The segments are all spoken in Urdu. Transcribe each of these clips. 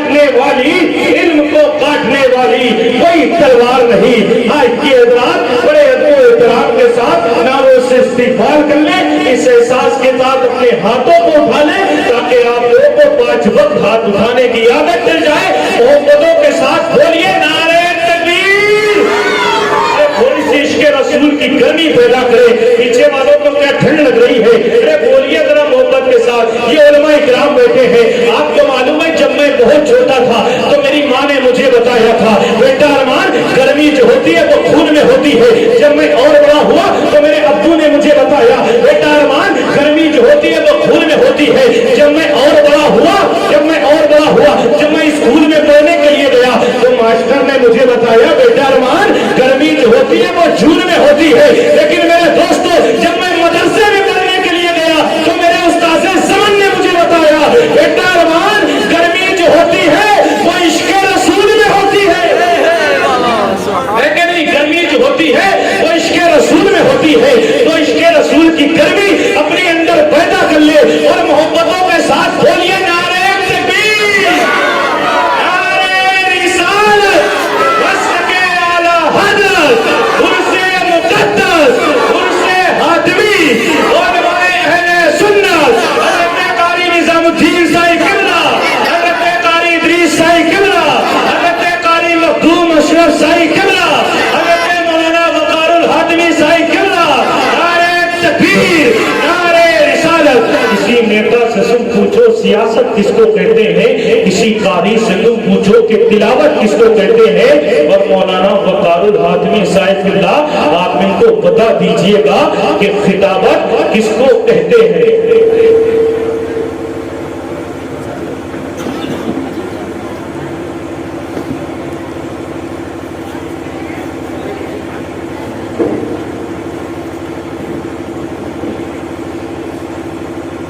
کاٹنے والی، علم کو کاٹنے والی کوئی تلوار نہیں۔ آج کی حضرات بڑے ادب و احترام کے ساتھ ناموں سے استغفار کر لیں، اس احساس کے ساتھ اپنے ہاتھوں کو اٹھا لیں تاکہ آپ لوگوں کو 5 وقت ہاتھ اٹھانے کی عادت مل جائے۔ محبتوں کے ساتھ بولیے نعرہ تکبیر۔ تھوڑی سی عشق رسول کی گرمی پیدا کرے، پیچھے والوں کو کیا ٹھنڈ لگ رہی ہے، ارے بولیے ذرا محبت کے ساتھ۔ یہ علماء کرام بیٹھے ہیں، آپ کو معلوم ہے جب میں بہت چھوٹا تھا تو میری ماں نے مجھے بتایا تھا بیٹا ارمان گرمی جو ہوتی ہے وہ خون میں ہوتی ہے۔ جب میں اور بڑا ہوا تو میرے ابو نے مجھے بتایا بیٹا ارمان گرمی جو ہوتی ہے وہ خون میں ہوتی ہے۔ جب میں اور بڑا ہوا جب میں اسکول میں پڑھنے کے لیے گیا تو ماسٹر نے مجھے بتایا بیٹا ارمان گرمی جو ہوتی ہے وہ جون میں ہوتی ہے۔ لیکن میرے دوستو جب میں مدرسے میں پڑھنے کے لیے گیا تو میرے استاد زمن نے مجھے بتایا بیٹا ارمان گرمی جو ہوتی ہے وہ عشق رسول میں ہوتی ہے۔ لیکن نہیں گرمی جو ہوتی ہے وہ عشق رسول میں ہوتی ہے۔ تو عشق رسول کی گرمی اپنے اندر پیدا کر لے اور محبتوں کے ساتھ بولیے نعرہ تکبیر، نعرہ رسالت، وصف کے اعلی حضرت، عرص مقدس، عرص حاتمی، علماء اہل سنت، حضرت قاری نظام الدین صاحب قبلہ، حضرت قاری ادریس صاحب قبلہ، حضرت قاری مخدوم اشرف صاحب قبلہ، حضرت مولانا وقار الحاتمی صاحب قبلہ، نعرہ تکبیر، نعرہ رسالت۔ کسی نیتا سے تم پوچھو سیاست کس کو کہتے ہیں، کسی قاری سے تم پوچھو کہ تلاوت کس کو کہتے ہیں، اور مولانا وقار الحاتمی صاحب قبلہ آپ ان کو بتا دیجئے گا کہ خطابت کس کو کہتے ہیں۔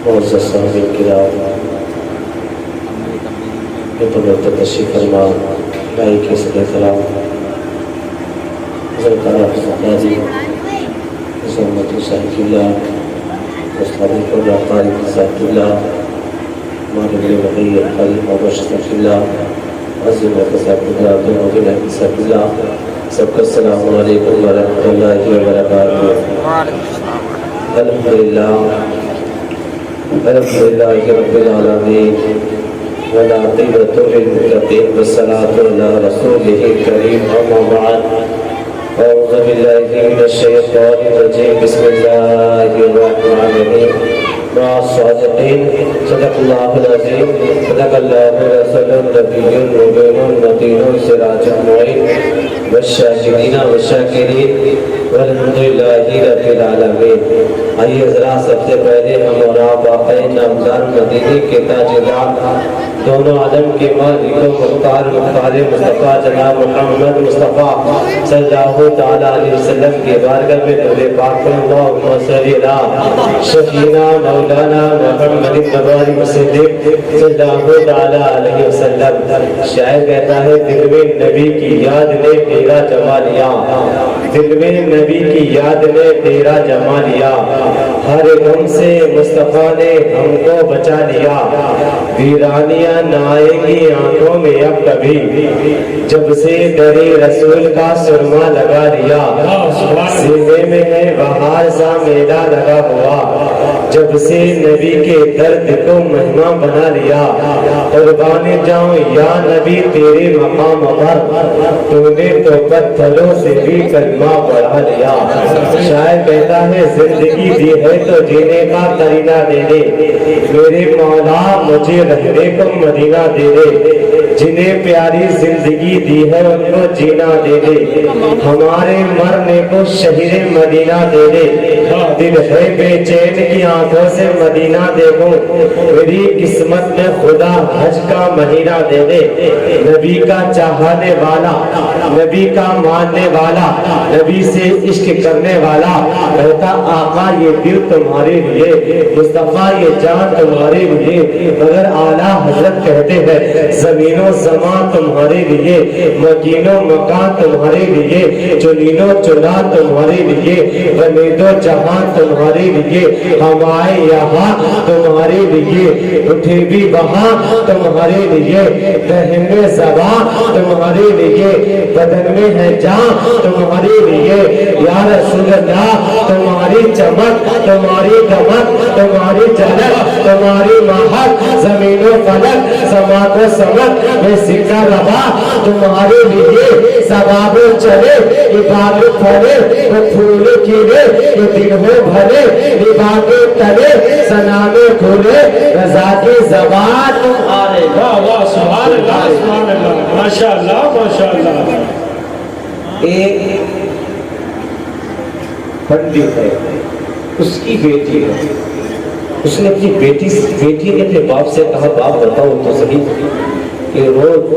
معزز صاحب کرام، تشریف فرما بھائی کے صدر سلام حضرت قاضی محمد صاحب اللہ، استاد قاری صاحب اللہ، مالک ولی قاری محمد صاحب اللہ، عظیم صاحب اللہ، صاحب اللہ، سب کا السلام علیکم ورحمۃ اللہ وبرکاتہ۔ الحمدللہ رب العالمین والعاقبۃ للمتقین والصلاۃ علی رسولہ الکریم، اما بعد، اعوذ باللہ من الشیطان الرجیم، بسم اللہ الرحمن الرحیم، مع الصادقین، صدق اللہ العظیم، صدق اللہ رسول النبی المبین المتین السراج المعین، والشاکرین والشاکرین والحمدللہ رب العالمین۔ آئیے حضرات سب سے پہلے ہم اور آپ واقع نامدار مدینے کے تاجدار دونوں عالم کے مالک و مختار مصطفیٰ جناب محمد مصطفیٰ صلی اللہ تعالیٰ علیہ وسلم کے بارگاہ میں درود پاک اللہم صلی علی سیدنا مولانا محمد مبارک وسلم صلی اللہ تعالیٰ علیہ وسلم۔ شاعر کہتا ہے دل میں نبی کی یاد نے تیرا جما لیا، دل میں نبی کی یاد نے تیرا جما لیا، ہر غم سے مصطفیٰ نے ہم کو بچا لیا، ویرانیاں نہ آئیں گی آنکھوں میں اب کبھی، جب سے در رسول کا سرما لگا لیا، سینے میں ہے بہار سا میلہ لگا ہوا، جب سے نبی کے درد کو مہماں بنا لیا، قربان جاؤں یا نبی تیرے مقام پر، تو نے تو پتھروں سے بھی کلمہ پڑھا لیا۔ شاعر کہتا ہے زندگی دی ہے تو جینے کا قرینہ دے دے، میرے مولا مجھے رہنے کو مدینہ دے دے، جنہیں پیاری زندگی دی ہے ان کو جینا دے دے، ہمارے مرنے کو شہر مدینہ دے دے، دل ہے بے چین کی آنکھوں سے مدینہ دیکھوں، میری قسمت میں خدا حج کا مہینہ دے دے، نبی کا چاہنے والا، نبی کا ماننے والا، نبی سے عشق کرنے والا کہتا آقا یہ دل تمہارے لیے، مصطفیٰ یہ جان تمہارے لیے، مگر اعلیٰ حضرت کہتے ہیں زمین زمین و زمان تمہارے لیے، مکین و مکان تمہارے لیے، چنین و چنا تمہارے لیے، بنید و جہاں تمہارے لیے، ہمائے یہاں تمہارے لیے، اٹھے بھی وہاں تمہارے لیے، دہن میں زباں تمہارے لیے، بدن میں ہے جان تمہارے لیے، یا رسول اللہ تمہاری چمک، تمہاری دمک، تمہاری جھلک، تمہاری مہک، زمین و فلک، سما کو سمک میں سکہ رہا تمہارے لیے، ثواب چلے عبادت پھلے، وہ پھول کھلے یہ دن ہو بھلے، لباس تلے سنامے کھلے، رضا کی زبان تمہارے۔ واہ واہ سبحان اللہ سبحان اللہ ماشاءاللہ ماشاءاللہ۔ ایک پنڈت ہے، اس کی بیٹی ہے، اس نے اپنی بیٹی نے اپنے باپ سے کہا باپ بتاؤ تو صحیح کہ روز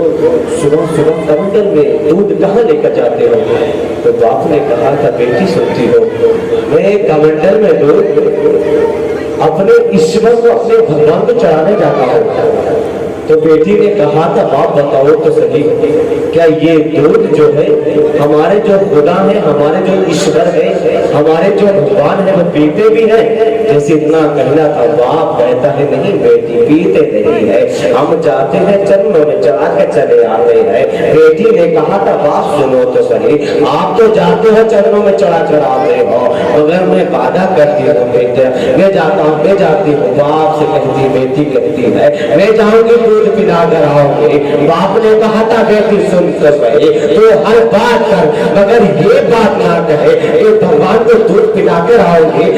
صبح کمنڈل میں دودھ کہاں لے کر جاتے ہو؟ تو باپ نے کہا تھا بیٹی سنتی ہو میں کمنڈل میں دودھ اپنے ایشور کو اپنے بھگوان کو چڑھانے جاتا ہوں۔ تو بیٹی نے کہا تھا باپ بتاؤ تو صحیح کیا یہ دودھ جو ہے ہمارے جو خدا ہے، ہمارے جو ایشور ہے، ہمارے جو بھگوان ہے وہ پیتے بھی ہیں؟ جیسے اتنا کہنا تھا باپ کہتا ہے نہیں بیٹی پیتے نہیں ہے، ہم جاتے ہیں چرنوں میں چڑھا کے چلے آتے ہیں۔ بیٹی نے کہا تھا باپ سنو تو صحیح آپ تو جاتے ہو چرنوں میں چڑھاتے ہو، مگر میں وعدہ کرتی ہوں بیٹا میں جاتا ہوں، میں جاتی ہوں۔ باپ سے کہتی بیٹی کہتی ہے میں جاؤں گی دودھ پلا کر آؤں گی۔ باپ نے کہا تھا بیٹی سن تو صحیح تو ہر بات کر مگر یہ بات نہ کہے کہ بھگوان کو دودھ پلا کر آؤں گی،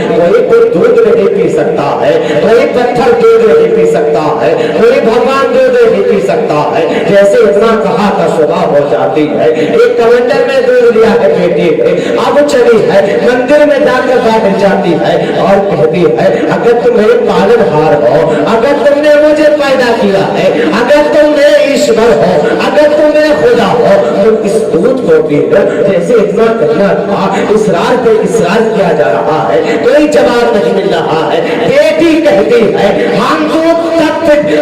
کوئی دودھ نہیں پی سکتا ہے، کوئی پتھر دودھ نہیں پی سکتا ہے، کوئی بھگوان دودھ نہیں پی سکتا ہے۔ جیسے اتنا کہا تھا صبح ہو جاتی ہے، ایک کمنڈل میں دودھ لیا ہے بیٹی نے، اب چلی ہے مندر میں جا کر بیٹھ جاتی ہے اور کہتی ہے اگر تم میرے پالن ہار ہو، اگر تم نے مجھے پیدا کیا ہے، اگر تم میرے ایشور ہو، اگر تم میرے خدا ہو تو اس دودھ کو پی لو۔ جیسے اتنا کہنا تھا اصرار پہ اصرار کیا جا رہا ہے، کوئی جواب نہیں مل رہا ہے۔ بیٹی کہتی ہے ہم دودھ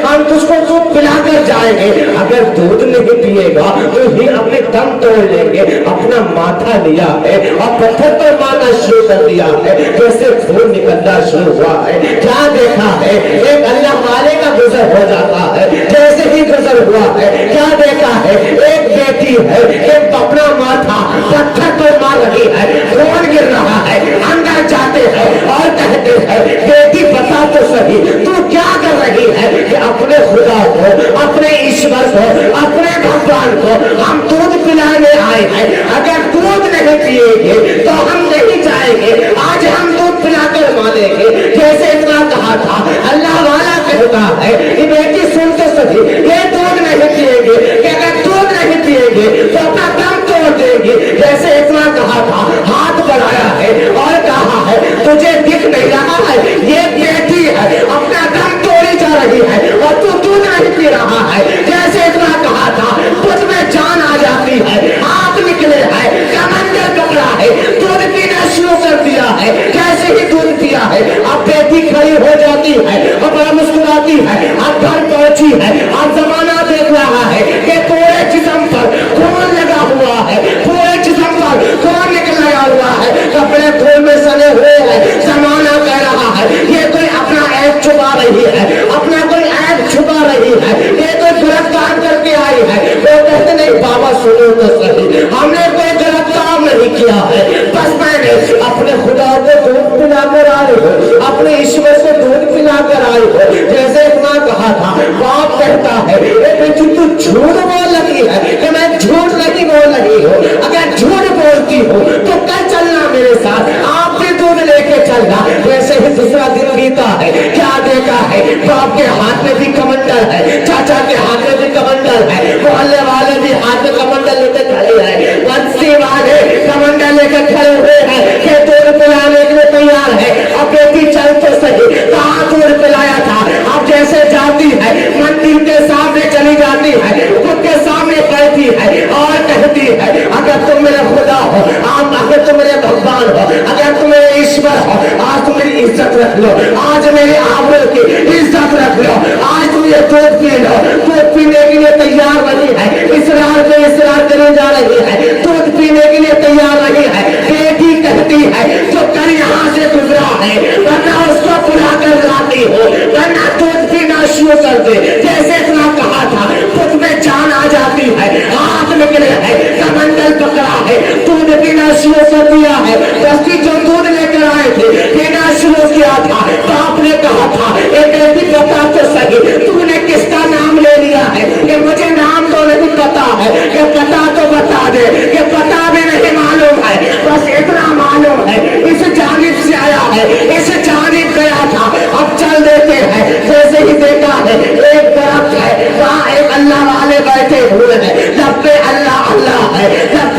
ہم تجھ کو دودھ پلا کر جائیں گے، اگر دودھ نہیں پیے گا تو ہی اپنے دم توڑ لیں گے۔ اپنا ماتھا لیا ہے اور پتھر پر مارنا شروع کر دیا ہے، جیسے خون نکلنا شروع ہوا ہے۔ کیا دیکھا ہے ایک اللہ والے کا گزر ہو جاتا ہے، جیسے ہی گزر ہوا ہے کیا دیکھا ہے ایک بیٹی ہے ایک اپنا ماتھا پتھر پر مار رہی ہے، خون گر رہا ہے، اندر جاتے ہیں اور کہتے ہیں بیٹی بتا تو صحیح تو کیا کر رہی ہے کہ اپنے خدا کو، اپنے ایشور کو، اپنے بھگوان کو ہم دودھ پلانے آئے ہیں، اگر دودھ نہیں پیے گے تو ہم نہیں جائیں گے، آج ہم دودھ پلا کر مانیں گے۔ جیسے اتنا کہا تھا اللہ والا کہتا ہے کہ بیٹی سن تو صحیح یہ دودھ نہیں پیے گے کہ اگر دودھ نہیں پیے گے تو اپنا دم توڑ دے گی۔ جیسے اتنا کہا تھا ہاتھ بڑھایا ہے اور کہا ہے تجھے دکھ نہیں رہا ہے یہ بیٹی ہے اپنا دم توڑی جا رہی ہے اور تو دودھ نہیں پی رہا ہے۔ جیسے اتنا کہا تھا تجھ میں جان آ جاتی ہے، ہاتھ نکلے ہے کمنڈل پکڑا ہے دودھ پینا شروع کر دیا ہے۔ جیسے ہی دودھ پیا ہے اب بیٹی کھڑی ہو جاتی ہے اور بڑا مسکراتی ہے، اب گھر پہنچی ہے، اب زمانہ دیکھ رہا ہے کہ پورے جسم پر خون لگا ہوا ہے، پورے جسم پر خون نکلا ہوا ہے، کپڑے خون میں سنے ہوئے ہیں۔ زمانہ کہہ رہا ہے یہ کوئی اپنا عیب چھپا رہی ہے، اپنا کوئی عیب چھپا رہی ہے، یہ کوئی غلط کام کر کے آئی ہے۔ وہ کہتے نہیں بابا سنو تو صحیح ہم نے کوئی غلط کام نہیں کیا ہے، بس میں نے اپنے خدا کو دودھ پلا کر آئی ہوں، اپنے ایشور کو دودھ پلا کر آئی ہوں۔ جیسے اتنا کہا تھا باپ کہتا ہے تو جھوٹ بول رہی ہے کہ میں جھوٹ نہیں بول رہی ہوں، اگر جھوٹ بولتی ہوں تو کل چلنا میرے ساتھ، آپ بھی دودھ لے کے چلنا۔ ویسے ہی دوسرا دن بیتا ہے، کیا دیکھا ہے باپ کے ہاتھ میں بھی کمنڈل ہے، چاچا کے ہاتھ میں بھی کمنڈل ہے، محلے والے بھی ہاتھ میں کمنڈل لے کے کھڑے ہیں، بنسی والے کمنڈل لے کے کھڑے ہوئے ہیں کہ دودھ پلانے کے لیے تیار ہے۔ اب بیٹی چل تو صحیح کہاں دودھ پلایا تھا، اب جیسے جاتی ہے مندر کے سامنے چلی جاتی ہے، خود کے سامنے بیٹھی ہے اور کہتی ہے اگر تم میرے خدا ہو، اگر تم میرے بھگوان ہو، اگر تم میرے ایشور ہو، آج تم میری عزت رکھ لو، آج میرے آبرو کی عزت رکھ لو، آج تم یہ دودھ پی لو۔ دودھ پینے کے لیے تیار دیتے ہیں. جیسے ہی دیکھا ہے ایک درخت ہے, وہاں ایک اللہ والے بیٹھے ہوئے ہیں, لب پہ اللہ اللہ ہے, لب